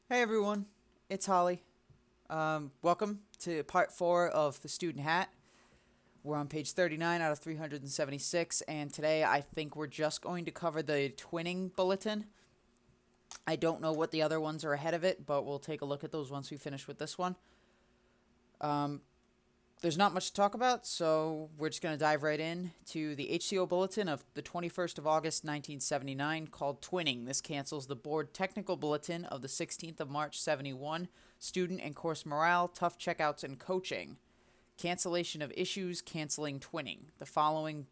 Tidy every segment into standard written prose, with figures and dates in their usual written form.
Hey everyone, it's Holly. Welcome to part 4 of the Student Hat. We're on page 39 out of 376, and today I think we're just going to cover the twinning bulletin. I don't know what the other ones are ahead of it, but we'll take a look at those once we finish with this one. Um, there's not much to talk about, so we're just going to dive right in to the HCO bulletin of the 21st of August, 1979, called Twinning. This cancels the board technical bulletin of the 16th of March, 71, student and course morale, tough checkouts, and coaching. Cancellation of issues, canceling twinning. The following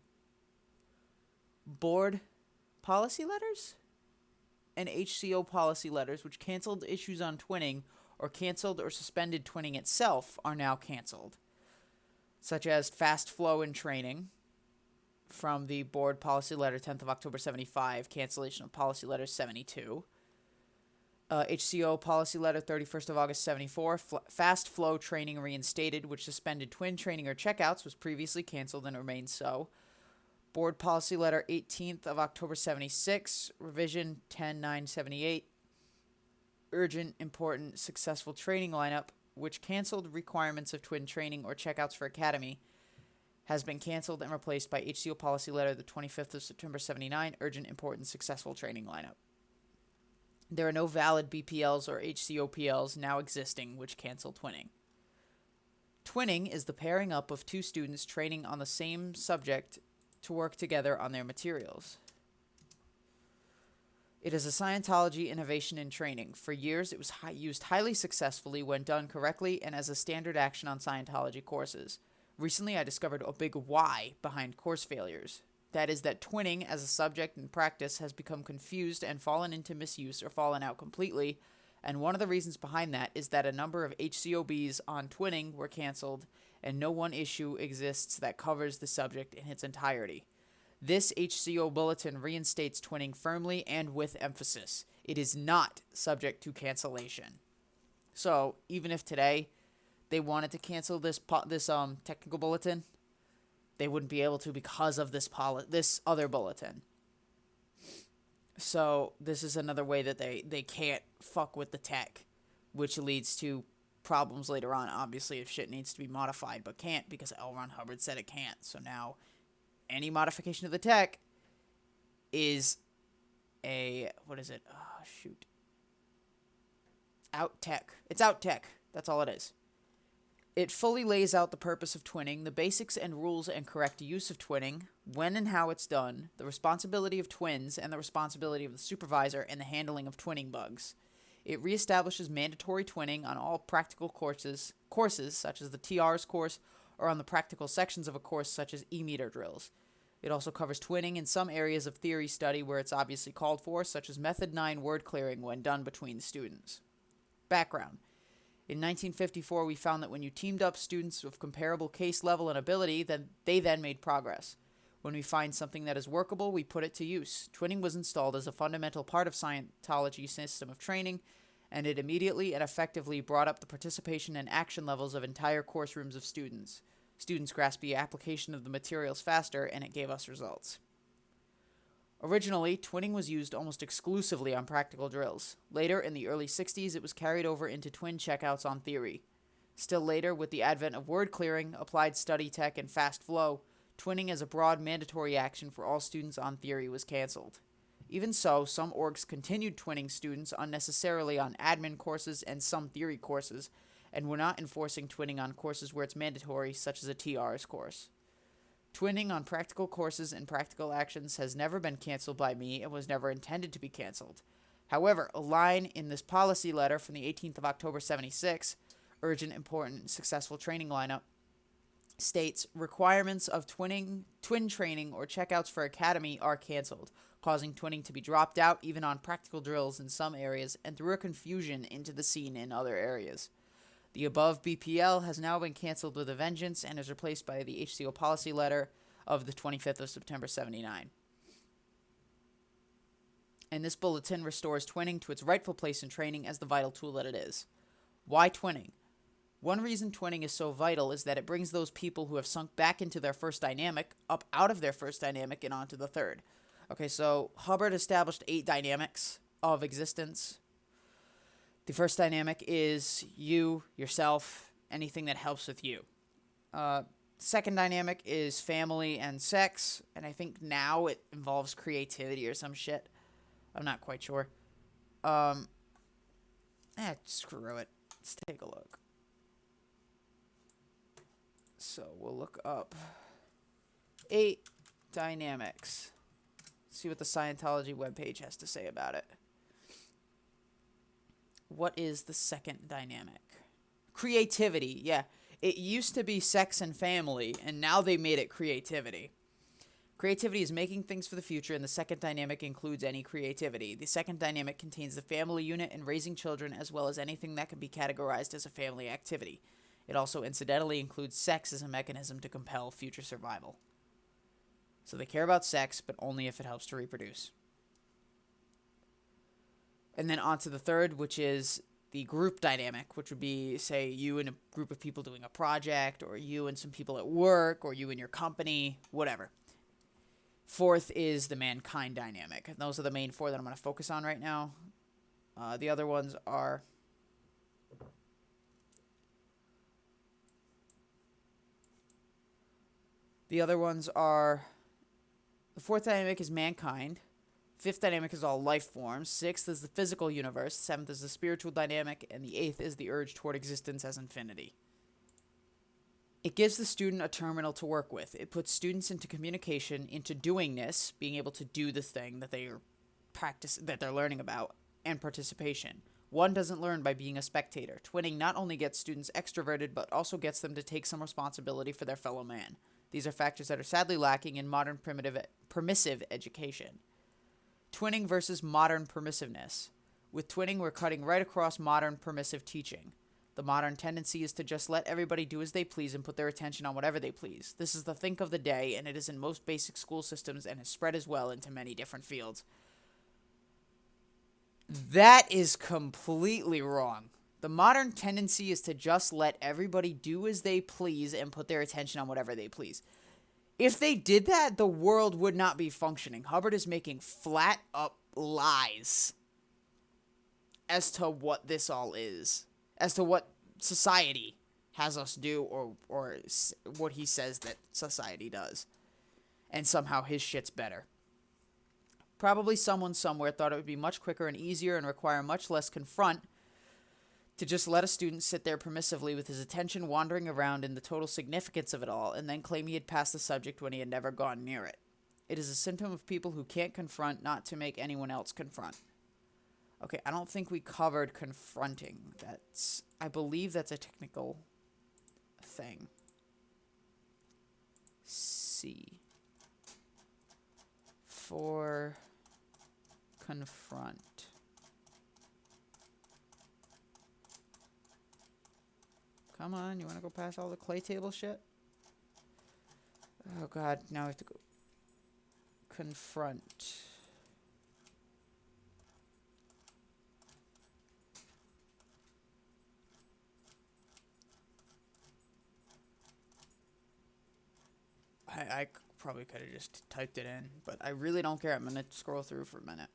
board policy letters and HCO policy letters, which canceled issues on twinning or canceled or suspended twinning itself, are now canceled, such as fast flow in training from the board policy letter 10th of October 75, cancellation of policy letter 72. HCO policy letter 31st of August 74, fast flow training reinstated, which suspended twin training or checkouts, was previously canceled and remains so. Board policy letter 18th of October 76, revision 10/9/78, urgent, important, successful training lineup, which canceled requirements of twin training or checkouts for academy, has been canceled and replaced by HCO policy letter the 25th of September 79, urgent, important, successful training lineup. There are no valid BPLs or HCOPLs now existing which cancel twinning. Twinning is the pairing up of two students training on the same subject to work together on their materials. It is a Scientology innovation in training. For years, it was used highly successfully when done correctly and as a standard action on Scientology courses. Recently, I discovered a big why behind course failures. That is that twinning as a subject in practice has become confused and fallen into misuse or fallen out completely, and one of the reasons behind that is that a number of HCOBs on twinning were canceled, and no one issue exists that covers the subject in its entirety. This HCO bulletin reinstates twinning firmly and with emphasis. It is not subject to cancellation. So, even if today they wanted to cancel this technical bulletin, they wouldn't be able to because of this other bulletin. So this is another way that they can't fuck with the tech, which leads to problems later on, obviously, if shit needs to be modified, but can't because L. Ron Hubbard said it can't. So now any modification of the tech is what is it? Oh, shoot. Out tech. It's out tech. That's all it is. It fully lays out the purpose of twinning, the basics and rules and correct use of twinning, when and how it's done, the responsibility of twins, and the responsibility of the supervisor and the handling of twinning bugs. It reestablishes mandatory twinning on all practical courses such as the TR's course, or on the practical sections of a course such as e-meter drills. It also covers twinning in some areas of theory study where it's obviously called for, such as Method 9 word clearing when done between students. Background. In 1954, we found that when you teamed up students of comparable case level and ability, then they made progress. When we find something that is workable, we put it to use. Twinning was installed as a fundamental part of Scientology's system of training, and it immediately and effectively brought up the participation and action levels of entire course rooms of students. Students grasped the application of the materials faster, and it gave us results. Originally, twinning was used almost exclusively on practical drills. Later, in the early 60s, it was carried over into twin checkouts on theory. Still later, with the advent of word clearing, applied study tech, and fast flow, twinning as a broad mandatory action for all students on theory was canceled. Even so, some orgs continued twinning students unnecessarily on admin courses and some theory courses, and were not enforcing twinning on courses where it's mandatory, such as a TR's course. Twinning on practical courses and practical actions has never been canceled by me and was never intended to be canceled. However, a line in this policy letter from the 18th of October 76, urgent, important, successful training lineup, states requirements of twin training or checkouts for academy are canceled, causing twinning to be dropped out even on practical drills in some areas and threw a confusion into the scene in other areas. The above BPL has now been canceled with a vengeance and is replaced by the HCO policy letter of the 25th of September 79. And this bulletin restores twinning to its rightful place in training as the vital tool that it is. Why twinning? One reason twinning is so vital is that it brings those people who have sunk back into their first dynamic up out of their first dynamic and onto the third. Okay, so Hubbard established 8 dynamics of existence. The first dynamic is you, yourself, anything that helps with you. Second dynamic is family and sex, and I think now it involves creativity or some shit. I'm not quite sure. Screw it. Let's take a look. So we'll look up 8 dynamics. See what the Scientology webpage has to say about it. What is the second dynamic? Creativity, yeah. It used to be sex and family, and now they made it creativity. Creativity is making things for the future, and the second dynamic includes any creativity. The second dynamic contains the family unit and raising children, as well as anything that can be categorized as a family activity. It also incidentally includes sex as a mechanism to compel future survival. So they care about sex, but only if it helps to reproduce. And then on to the third, which is the group dynamic, which would be, say, you and a group of people doing a project, or you and some people at work, or you and your company, whatever. Fourth is the mankind dynamic. And those are the main 4 that I'm going to focus on right now. The other ones are... The fourth dynamic is mankind. Fifth dynamic is all life forms. Sixth is the physical universe. Seventh is the spiritual dynamic. And the 8th is the urge toward existence as infinity. It gives the student a terminal to work with. It puts students into communication, into doingness, being able to do the thing that they're learning about, and participation. One doesn't learn by being a spectator. Twinning not only gets students extroverted, but also gets them to take some responsibility for their fellow man. These are factors that are sadly lacking in modern permissive education. Twinning versus modern permissiveness. With twinning, we're cutting right across modern permissive teaching. The modern tendency is to just let everybody do as they please and put their attention on whatever they please. This is the think of the day, and it is in most basic school systems and has spread as well into many different fields. That is completely wrong. The modern tendency is to just let everybody do as they please and put their attention on whatever they please. If they did that, the world would not be functioning. Hubbard is making flat up lies as to what this all is, as to what society has us do, or what he says that society does. And somehow his shit's better. Probably someone somewhere thought it would be much quicker and easier and require much less confront to just let a student sit there permissively with his attention wandering around in the total significance of it all, and then claim he had passed the subject when he had never gone near it. It is a symptom of people who can't confront, not to make anyone else confront. Okay, I don't think we covered confronting. I believe that's a technical thing. C. For confront. Come on, you want to go past all the clay table shit? Oh god, now I have to go. Confront. I probably could have just typed it in, but I really don't care. I'm going to scroll through for a minute.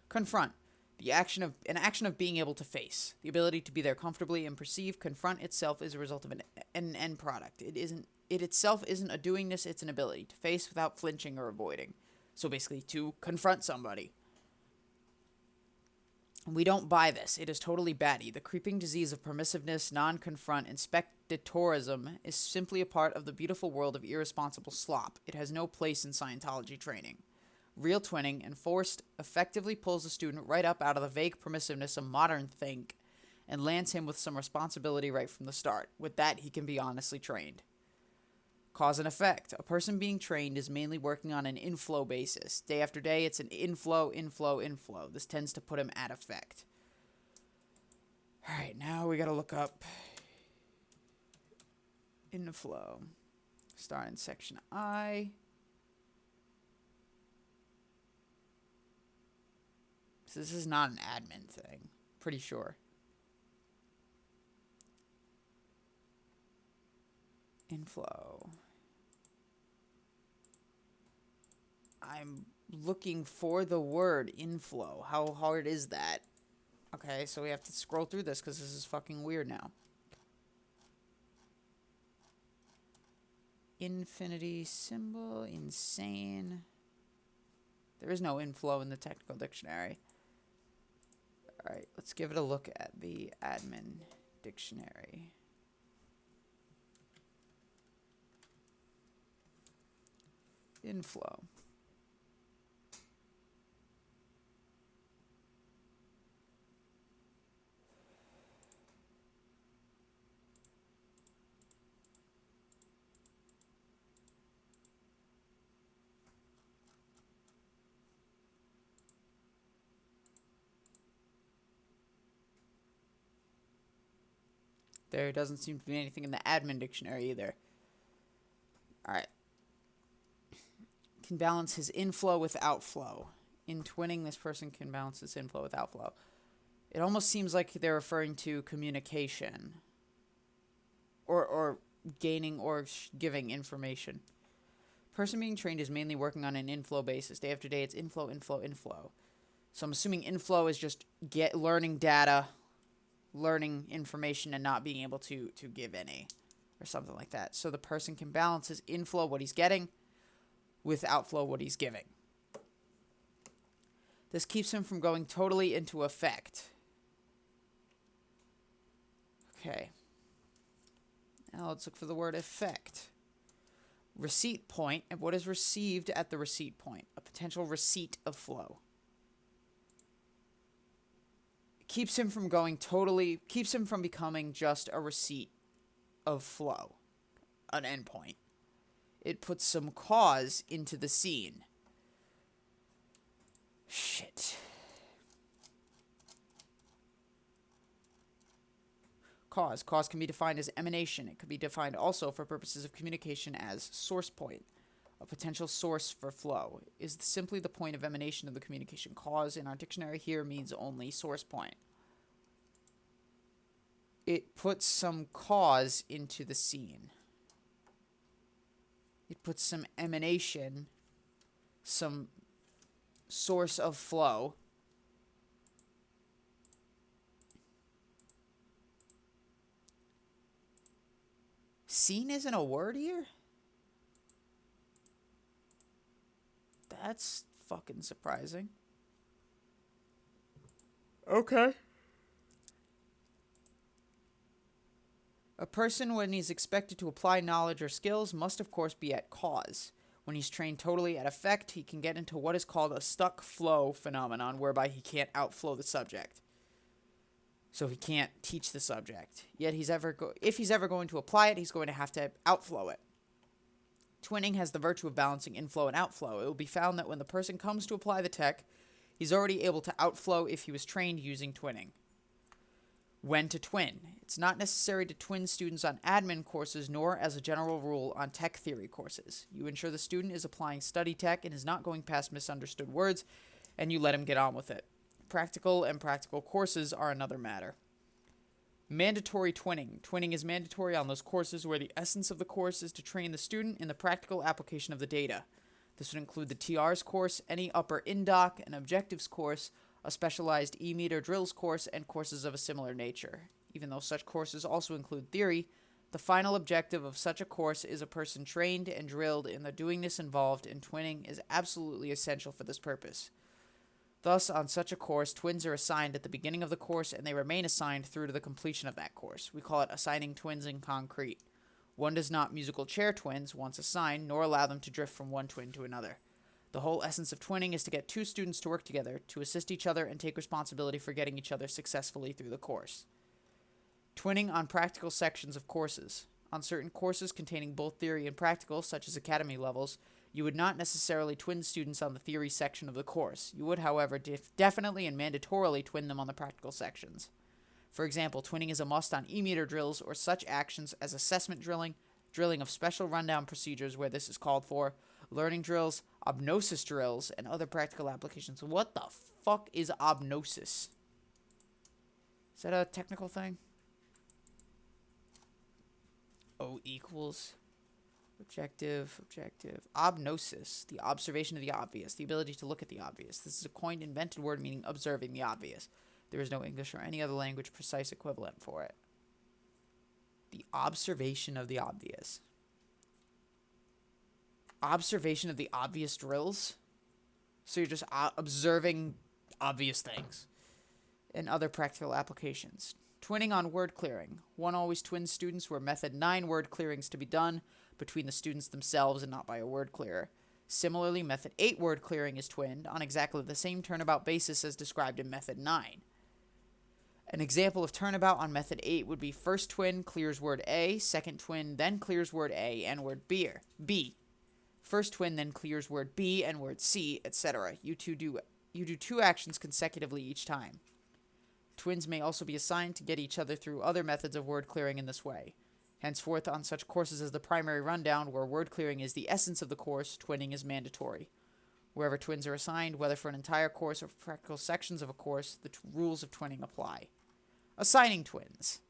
Confront. An action of being able to face. The ability to be there comfortably and perceive. Confront itself is a result of an end product. It itself isn't a doingness, it's an ability to face without flinching or avoiding. So basically, to confront somebody. We don't buy this. It is totally batty. The creeping disease of permissiveness, non-confront, and spectatorism is simply a part of the beautiful world of irresponsible slop. It has no place in Scientology training. Real twinning, enforced, effectively pulls a student right up out of the vague permissiveness of modern think and lands him with some responsibility right from the start. With that, he can be honestly trained. Cause and effect. A person being trained is mainly working on an inflow basis. Day after day, it's an inflow, inflow, inflow. This tends to put him at effect. Alright, now we gotta look up inflow. Start in section I. So this is not an admin thing. Pretty sure. Inflow. I'm looking for the word inflow. How hard is that? Okay, so we have to scroll through this because this is fucking weird now. Infinity symbol, insane. There is no inflow in the technical dictionary. Alright, let's give it a look at the admin dictionary. Inflow. There doesn't seem to be anything in the admin dictionary either. Alright. Can balance his inflow with outflow. In twinning, this person can balance his inflow with outflow. It almost seems like they're referring to communication. Or gaining or giving information. Person being trained is mainly working on an inflow basis. Day after day, it's inflow, inflow, inflow. So I'm assuming inflow is just learning data, learning information, and not being able to give any. Or something like that. So the person can balance his inflow, what he's getting, with outflow, what he's giving. This keeps him from going totally into effect. Okay. Now let's look for the word effect. Receipt point, and what is received at the receipt point? A potential receipt of flow. Keeps him from going totally, keeps him from becoming just a receipt of flow. An endpoint. It puts some cause into the scene. Shit. Cause. Cause can be defined as emanation. It could be defined also for purposes of communication as source point. A potential source for flow is simply the point of emanation of the communication. Cause in our dictionary here means only source point. It puts some cause into the scene. It puts some emanation, some source of flow. Scene isn't a word here? That's fucking surprising. Okay. A person, when he's expected to apply knowledge or skills, must of course be at cause. When he's trained totally at effect, he can get into what is called a stuck flow phenomenon, whereby he can't outflow the subject. So he can't teach the subject. Yet if he's ever going to apply it, he's going to have to outflow it. Twinning has the virtue of balancing inflow and outflow. It will be found that when the person comes to apply the tech, he's already able to outflow if he was trained using twinning. When to twin. It's not necessary to twin students on admin courses, nor as a general rule on tech theory courses. You ensure the student is applying study tech and is not going past misunderstood words, and you let him get on with it. Practical and practical courses are another matter. Mandatory twinning. Twinning is mandatory on those courses where the essence of the course is to train the student in the practical application of the data. This would include the TR's course, any upper INDOC and objectives course, a specialized e-meter drills course, and courses of a similar nature. Even though such courses also include theory, the final objective of such a course is a person trained and drilled in the doingness involved, and twinning is absolutely essential for this purpose. Thus, on such a course, twins are assigned at the beginning of the course, and they remain assigned through to the completion of that course. We call it assigning twins in concrete. One does not musical chair twins once assigned, nor allow them to drift from one twin to another. The whole essence of twinning is to get two students to work together, to assist each other, and take responsibility for getting each other successfully through the course. Twinning on practical sections of courses. On certain courses containing both theory and practical, such as academy levels, you would not necessarily twin students on the theory section of the course. You would, however, definitely and mandatorily twin them on the practical sections. For example, twinning is a must on e-meter drills or such actions as assessment drilling, drilling of special rundown procedures where this is called for, learning drills, obnosis drills, and other practical applications. What the fuck is obnosis? Is that a technical thing? O equals objective. Obnosis, the observation of the obvious, the ability to look at the obvious. This is a coined, invented word meaning observing the obvious. There is no English or any other language precise equivalent for it. The observation of the obvious. Observation of the obvious drills? So you're just observing obvious things. And other practical applications. Twinning on word clearing. One always twins students where method 9 word clearings to be done between the students themselves and not by a word clearer. Similarly, method 8 word clearing is twinned on exactly the same turnabout basis as described in method 9. An example of turnabout on method 8 would be first twin clears word A, second twin then clears word A and word B. First twin then clears word B and word C, etc. You do 2 actions consecutively each time. Twins may also be assigned to get each other through other methods of word clearing in this way. Henceforth, on such courses as the primary rundown, where word clearing is the essence of the course, twinning is mandatory. Wherever twins are assigned, whether for an entire course or for practical sections of a course, the rules of twinning apply. Assigning twins.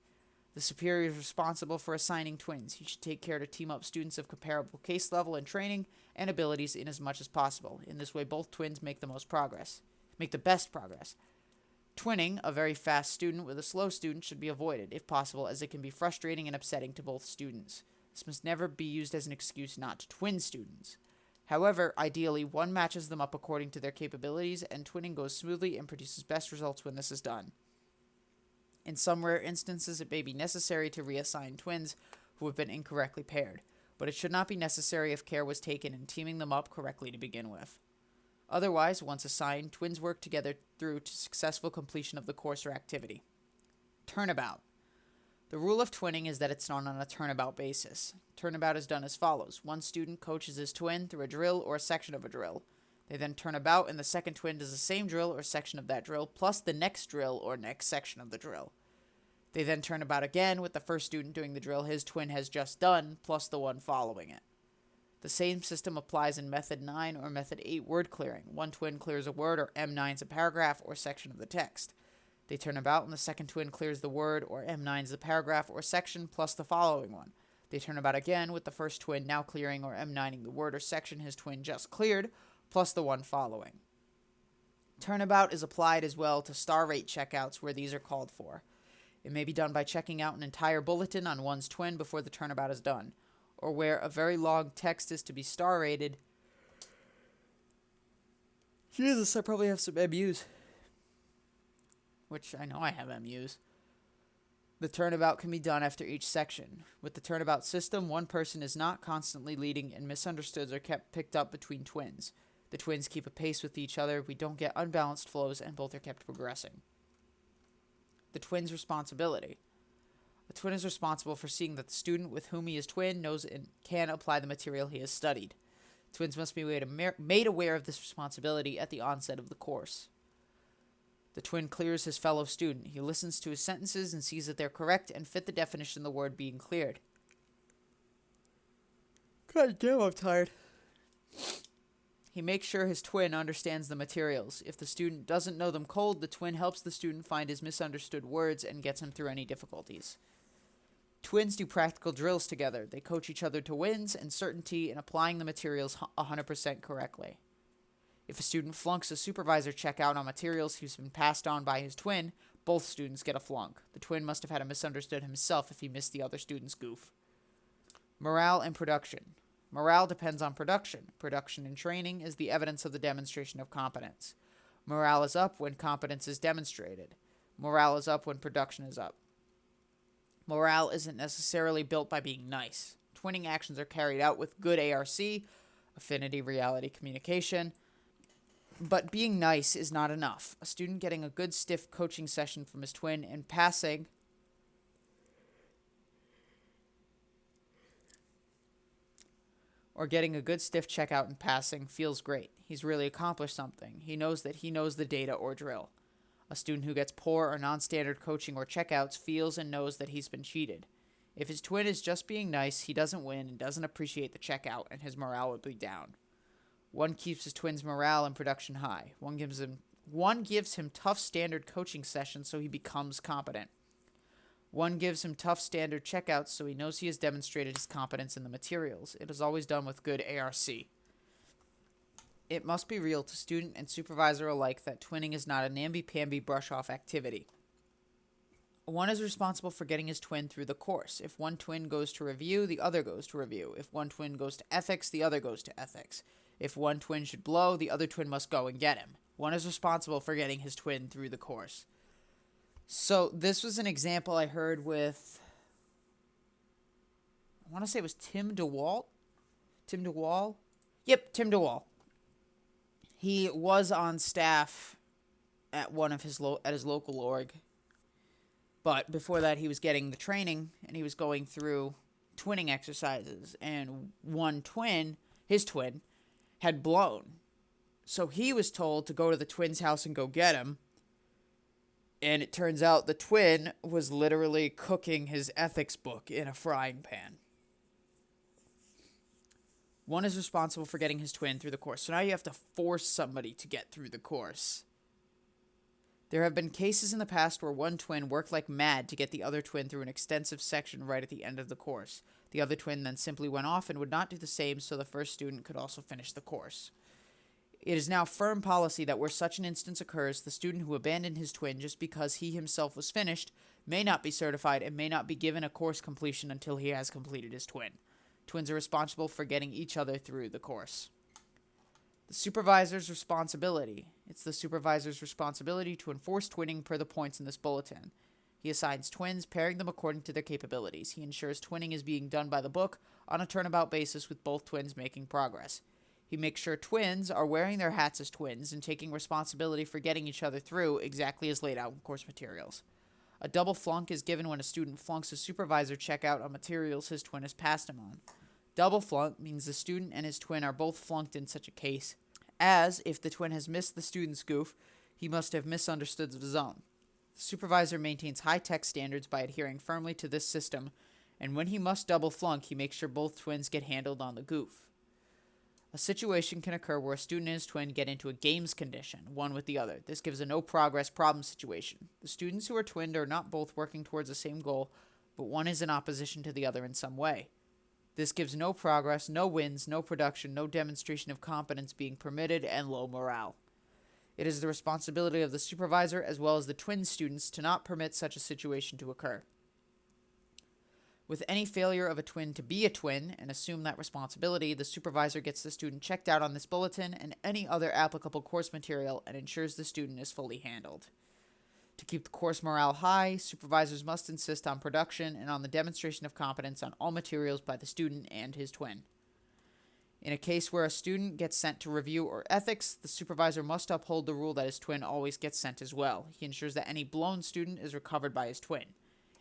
The superior is responsible for assigning twins. He should take care to team up students of comparable case level and training and abilities in as much as possible. In this way, both twins make the best progress. Twinning a very fast student with a slow student should be avoided, if possible, as it can be frustrating and upsetting to both students. This must never be used as an excuse not to twin students. However, ideally, one matches them up according to their capabilities, and twinning goes smoothly and produces best results when this is done. In some rare instances, it may be necessary to reassign twins who have been incorrectly paired, but it should not be necessary if care was taken in teaming them up correctly to begin with. Otherwise, once assigned, twins work together through to successful completion of the course or activity. Turnabout. The rule of twinning is that it's done on a turnabout basis. Turnabout is done as follows. One student coaches his twin through a drill or a section of a drill. They then turn about and the second twin does the same drill or section of that drill plus the next drill or next section of the drill. They then turn about again with the first student doing the drill his twin has just done plus the one following it. The same system applies in Method 9 or Method 8 word clearing. One twin clears a word or M9's a paragraph or section of the text. They turn about and the second twin clears the word or M9's the paragraph or section plus the following one. They turn about again with the first twin now clearing or M9ing the word or section his twin just cleared plus the one following. Turnabout is applied as well to star rate checkouts where these are called for. It may be done by checking out an entire bulletin on one's twin before the turnabout is done, or where a very long text is to be star rated. Jesus, I probably have some MUs. Which I know I have MUs. The turnabout can be done after each section. With the turnabout system, one person is not constantly leading and misunderstoods are kept picked up between twins. The twins keep a pace with each other, we don't get unbalanced flows, and both are kept progressing. The twin's responsibility. A twin is responsible for seeing that the student with whom he is twin knows and can apply the material he has studied. Twins must be made aware of this responsibility at the onset of the course. The twin clears his fellow student. He listens to his sentences and sees that they're correct and fit the definition of the word being cleared. God damn, I'm tired. He makes sure his twin understands the materials. If the student doesn't know them cold, the twin helps the student find his misunderstood words and gets him through any difficulties. Twins do practical drills together. They coach each other to wins and certainty in applying the materials 100% correctly. If a student flunks a supervisor checkout on materials he's been passed on by his twin, both students get a flunk. The twin must have had a misunderstood himself if he missed the other student's goof. Morale and production. Morale depends on production. Production and training is the evidence of the demonstration of competence. Morale is up when competence is demonstrated. Morale is up when production is up. Morale isn't necessarily built by being nice. Twinning actions are carried out with good ARC, affinity reality communication, but being nice is not enough. A student getting a good stiff coaching session from his twin and passing or getting a good stiff checkout and passing feels great. He's really accomplished something. He knows that he knows the data or drill. A student who gets poor or non-standard coaching or checkouts feels and knows that he's been cheated. If his twin is just being nice, he doesn't win and doesn't appreciate the checkout, and his morale will be down. One keeps his twin's morale and production high. One gives him tough standard coaching sessions so he becomes competent. One gives him tough standard checkouts so he knows he has demonstrated his competence in the materials. It is always done with good ARC. It must be real to student and supervisor alike that twinning is not a namby-pamby brush-off activity. One is responsible for getting his twin through the course. If one twin goes to review, the other goes to review. If one twin goes to ethics, the other goes to ethics. If one twin should blow, the other twin must go and get him. One is responsible for getting his twin through the course. So this was an example I heard with, I want to say it was Tim DeWalt? Tim DeWall? Yep, Tim DeWall. He was on staff at one of his at his local org. But before that, he was getting the training, and he was going through twinning exercises. And one twin, his twin, had blown. So he was told to go to the twin's house and go get him. And it turns out the twin was literally cooking his ethics book in a frying pan. One is responsible for getting his twin through the course. So now you have to force somebody to get through the course. There have been cases in the past where one twin worked like mad to get the other twin through an extensive section right at the end of the course. The other twin then simply went off and would not do the same, so the first student could also finish the course. It is now firm policy that where such an instance occurs, the student who abandoned his twin just because he himself was finished may not be certified and may not be given a course completion until he has completed his twin. Twins are responsible for getting each other through the course. The supervisor's responsibility. It's the supervisor's responsibility to enforce twinning per the points in this bulletin. He assigns twins, pairing them according to their capabilities. He ensures twinning is being done by the book on a turnabout basis with both twins making progress. He makes sure twins are wearing their hats as twins and taking responsibility for getting each other through exactly as laid out in course materials. A double flunk is given when a student flunks a supervisor checkout on materials his twin has passed him on. Double flunk means the student and his twin are both flunked in such a case, as if the twin has missed the student's goof, he must have misunderstood the zone. The supervisor maintains high-tech standards by adhering firmly to this system, and when he must double flunk, he makes sure both twins get handled on the goof. A situation can occur where a student and his twin get into a games condition, one with the other. This gives a no-progress problem situation. The students who are twinned are not both working towards the same goal, but one is in opposition to the other in some way. This gives no progress, no wins, no production, no demonstration of competence being permitted, and low morale. It is the responsibility of the supervisor as well as the twin students to not permit such a situation to occur. With any failure of a twin to be a twin and assume that responsibility, the supervisor gets the student checked out on this bulletin and any other applicable course material and ensures the student is fully handled. To keep the course morale high, supervisors must insist on production and on the demonstration of competence on all materials by the student and his twin. In a case where a student gets sent to review or ethics, the supervisor must uphold the rule that his twin always gets sent as well. He ensures that any blown student is recovered by his twin.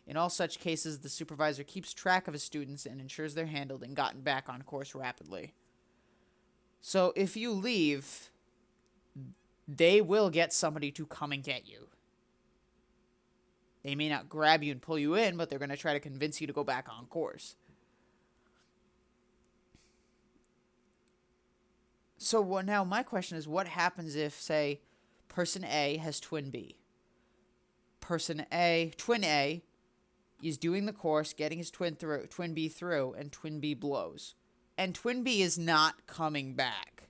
In all such cases, the supervisor keeps track of his students and ensures they're handled and gotten back on course rapidly. So if you leave, they will get somebody to come and get you. They may not grab you and pull you in, but they're going to try to convince you to go back on course. So now my question is, what happens if, say, person A has twin B? Twin A, is doing the course, getting his twin B through, and twin B blows. And twin B is not coming back.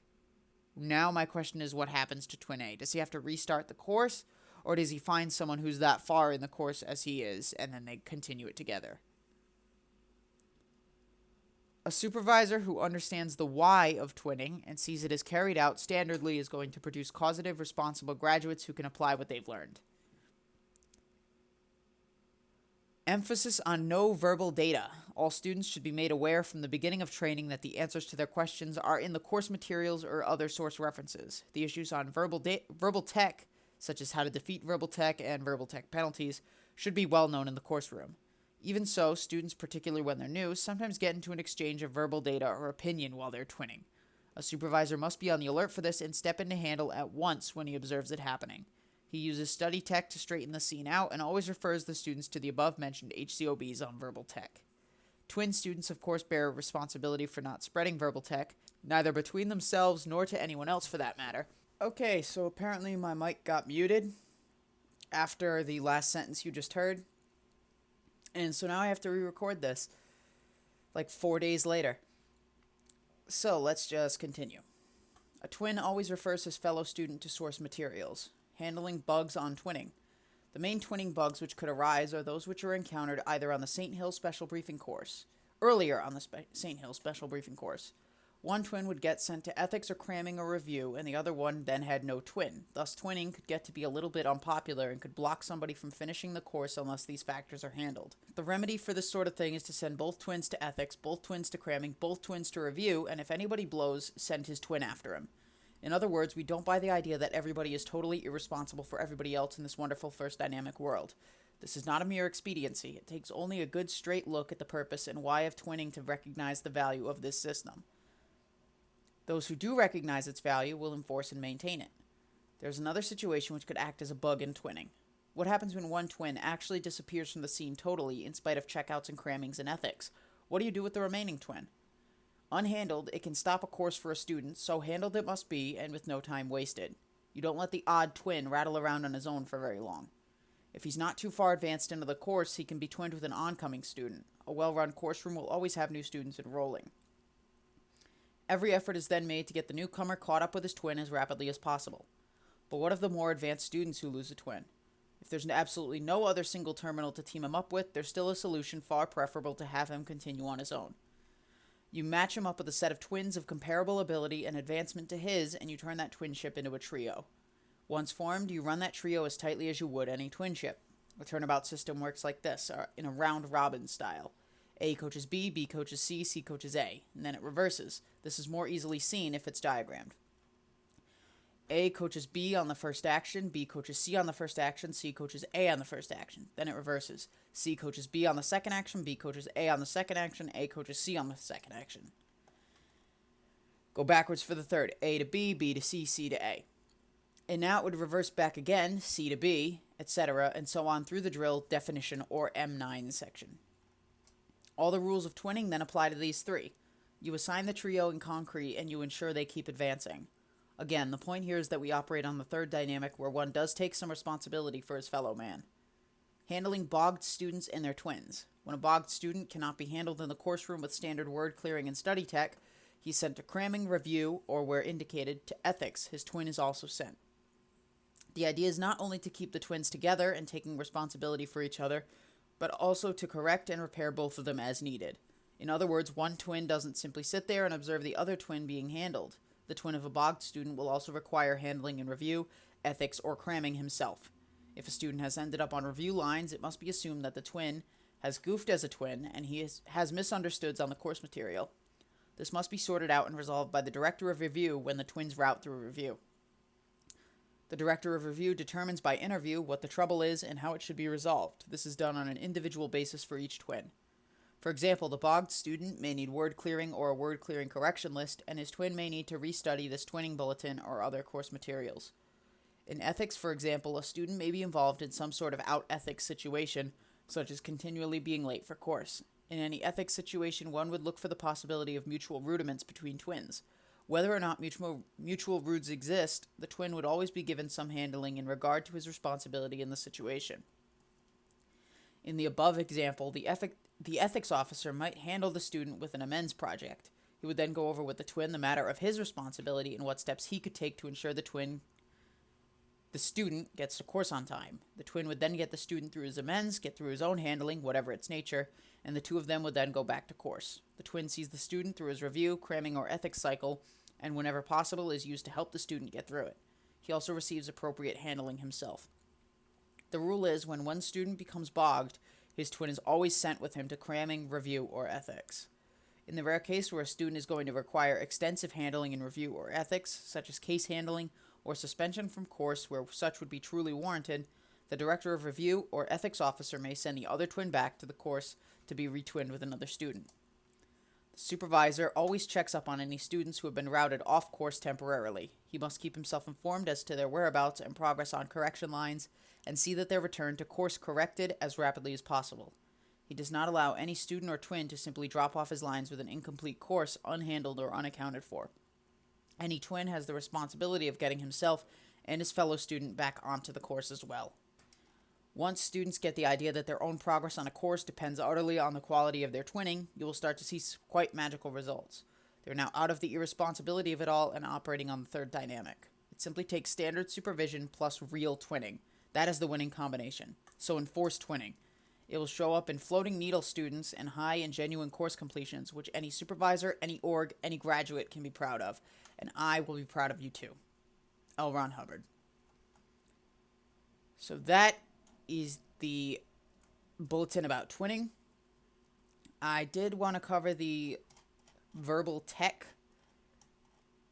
Now my question is, what happens to twin A? Does he have to restart the course? Or does he find someone who's that far in the course as he is, and then they continue it together? A supervisor who understands the why of twinning and sees it as carried out standardly is going to produce causative, responsible graduates who can apply what they've learned. Emphasis on no verbal data. All students should be made aware from the beginning of training that the answers to their questions are in the course materials or other source references. The issues on verbal tech, such as how to defeat verbal tech and verbal tech penalties, should be well known in the course room. Even so, students, particularly when they're new, sometimes get into an exchange of verbal data or opinion while they're twinning. A supervisor must be on the alert for this and step in to handle at once when he observes it happening. He uses study tech to straighten the scene out and always refers the students to the above-mentioned HCOBs on verbal tech. Twin students, of course, bear responsibility for not spreading verbal tech, neither between themselves nor to anyone else for that matter. Okay, so apparently my mic got muted after the last sentence you just heard. And so now I have to re-record this, like 4 days later. So let's just continue. A twin always refers his fellow student to source materials. Handling bugs on twinning. The main twinning bugs which could arise are those which are encountered either on the St. Hill Special Briefing Course, earlier on the St. Hill Special Briefing Course. One twin would get sent to ethics or cramming or review, and the other one then had no twin. Thus, twinning could get to be a little bit unpopular and could block somebody from finishing the course unless these factors are handled. The remedy for this sort of thing is to send both twins to ethics, both twins to cramming, both twins to review, and if anybody blows, send his twin after him. In other words, we don't buy the idea that everybody is totally irresponsible for everybody else in this wonderful first dynamic world. This is not a mere expediency. It takes only a good straight look at the purpose and why of twinning to recognize the value of this system. Those who do recognize its value will enforce and maintain it. There's another situation which could act as a bug in twinning. What happens when one twin actually disappears from the scene totally in spite of checkouts and crammings and ethics? What do you do with the remaining twin? Unhandled, it can stop a course for a student, so handled it must be, and with no time wasted. You don't let the odd twin rattle around on his own for very long. If he's not too far advanced into the course, he can be twinned with an oncoming student. A well-run course room will always have new students enrolling. Every effort is then made to get the newcomer caught up with his twin as rapidly as possible. But what of the more advanced students who lose a twin? If there's absolutely no other single terminal to team him up with, there's still a solution far preferable to have him continue on his own. You match him up with a set of twins of comparable ability and advancement to his, and you turn that twinship into a trio. Once formed, you run that trio as tightly as you would any twinship. The turnabout system works like this, in a round-robin style. A coaches B, B coaches C coaches A, and then it reverses. This is more easily seen if it's diagrammed. A coaches B on the first action, B coaches C on the first action, C coaches A on the first action. Then it reverses. C coaches B on the second action, B coaches A on the second action, A coaches C on the second action. Go backwards for the third. A to B, B to C, C to A. And now it would reverse back again, C to B, etc., and so on through the drill, definition, or M9 section. All the rules of twinning then apply to these three. You assign the trio in concrete and you ensure they keep advancing. Again, the point here is that we operate on the third dynamic where one does take some responsibility for his fellow man. Handling bogged students and their twins. When a bogged student cannot be handled in the course room with standard word clearing and study tech, he's sent to cramming, review, or where indicated, to ethics. His twin is also sent. The idea is not only to keep the twins together and taking responsibility for each other, but also to correct and repair both of them as needed. In other words, one twin doesn't simply sit there and observe the other twin being handled. The twin of a bogged student will also require handling and review, ethics, or cramming himself. If a student has ended up on review lines, it must be assumed that the twin has goofed as a twin and he has misunderstoods on the course material. This must be sorted out and resolved by the director of review when the twins route through review. The director of review determines by interview what the trouble is and how it should be resolved. This is done on an individual basis for each twin. For example, the bogged student may need word clearing or a word clearing correction list, and his twin may need to restudy this twinning bulletin or other course materials. In ethics, for example, a student may be involved in some sort of out-ethics situation, such as continually being late for course. In any ethics situation, one would look for the possibility of mutual rudiments between twins. Whether or not mutual rudes exist, the twin would always be given some handling in regard to his responsibility in the situation. In the above example, the ethics officer might handle the student with an amends project. He would then go over with the twin the matter of his responsibility and what steps he could take to ensure the student gets to course on time. The twin would then get the student through his amends, get through his own handling, whatever its nature, and the two of them would then go back to course. The twin sees the student through his review, cramming, or ethics cycle, and whenever possible is used to help the student get through it. He also receives appropriate handling himself. The rule is when one student becomes bogged, his twin is always sent with him to cramming, review, or ethics. In the rare case where a student is going to require extensive handling in review or ethics, such as case handling or suspension from course where such would be truly warranted, the director of review or ethics officer may send the other twin back to the course to be retwinned with another student. The supervisor always checks up on any students who have been routed off course temporarily. He must keep himself informed as to their whereabouts and progress on correction lines and see that they're returned to course corrected as rapidly as possible. He does not allow any student or twin to simply drop off his lines with an incomplete course, unhandled or unaccounted for. Any twin has the responsibility of getting himself and his fellow student back onto the course as well. Once students get the idea that their own progress on a course depends utterly on the quality of their twinning, you will start to see quite magical results. They're now out of the irresponsibility of it all and operating on the third dynamic. It simply takes standard supervision plus real twinning. That is the winning combination. So enforced twinning. It will show up in floating needle students and high and genuine course completions, which any supervisor, any org, any graduate can be proud of. And I will be proud of you too. L. Ron Hubbard. So that is the bulletin about twinning. I did want to cover the verbal tech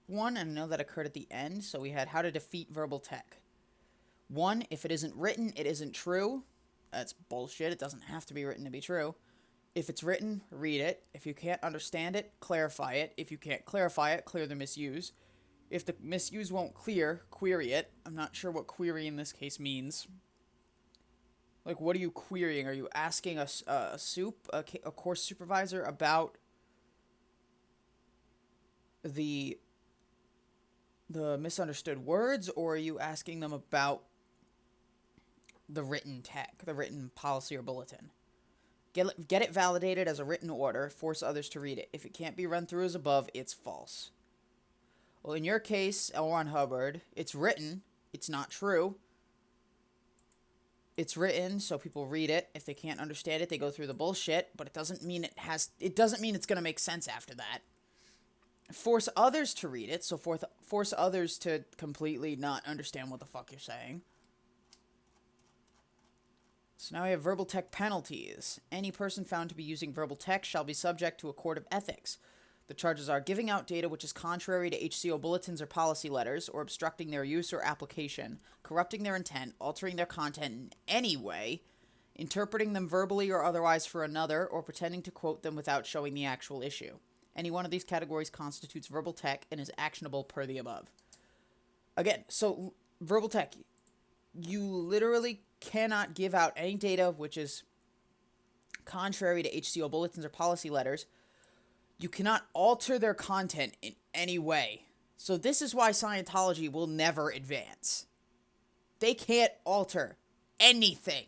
one, and I know that occurred at the end. So we had how to defeat verbal tech. 1, if it isn't written, it isn't true. That's bullshit. It doesn't have to be written to be true. If it's written, read it. If you can't understand it, clarify it. If you can't clarify it, clear the misuse. If the misuse won't clear, query it. I'm not sure what query in this case means. Like, what are you querying? Are you asking a course supervisor about the misunderstood words, or are you asking them about the written tech, the written policy or bulletin? Get it validated as a written order. Force others to read it. If it can't be run through as above, it's false. Well, in your case, L. Ron Hubbard, it's written. It's not true. It's written, so people read it. If they can't understand it, they go through the bullshit. But it doesn't mean it doesn't mean it's gonna make sense after that. Force others to read it, so force others to completely not understand what the fuck you're saying. So now we have verbal tech penalties. Any person found to be using verbal tech shall be subject to a court of ethics. The charges are giving out data which is contrary to HCO bulletins or policy letters, or obstructing their use or application, corrupting their intent, altering their content in any way, interpreting them verbally or otherwise for another, or pretending to quote them without showing the actual issue. Any one of these categories constitutes verbal tech and is actionable per the above. Again, so verbal tech, you literally cannot give out any data which is contrary to HCO bulletins or policy letters. You cannot alter their content in any way. So this is why Scientology will never advance. They can't alter anything.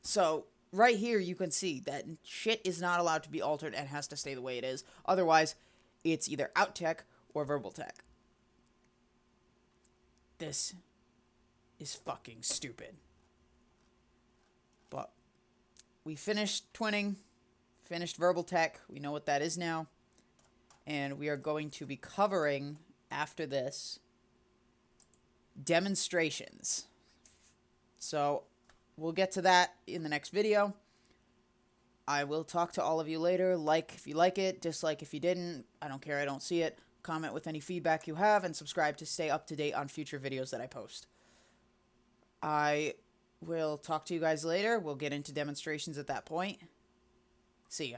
So right here you can see that shit is not allowed to be altered and has to stay the way it is. Otherwise, it's either out tech or verbal tech. This is fucking stupid. But we finished twinning, finished verbal tech. We know what that is now. And we are going to be covering, after this, demonstrations. So we'll get to that in the next video. I will talk to all of you later. Like if you like it, dislike if you didn't. I don't care, I don't see it. Comment with any feedback you have, and subscribe to stay up to date on future videos that I post. I will talk to you guys later. We'll get into demonstrations at that point. See ya.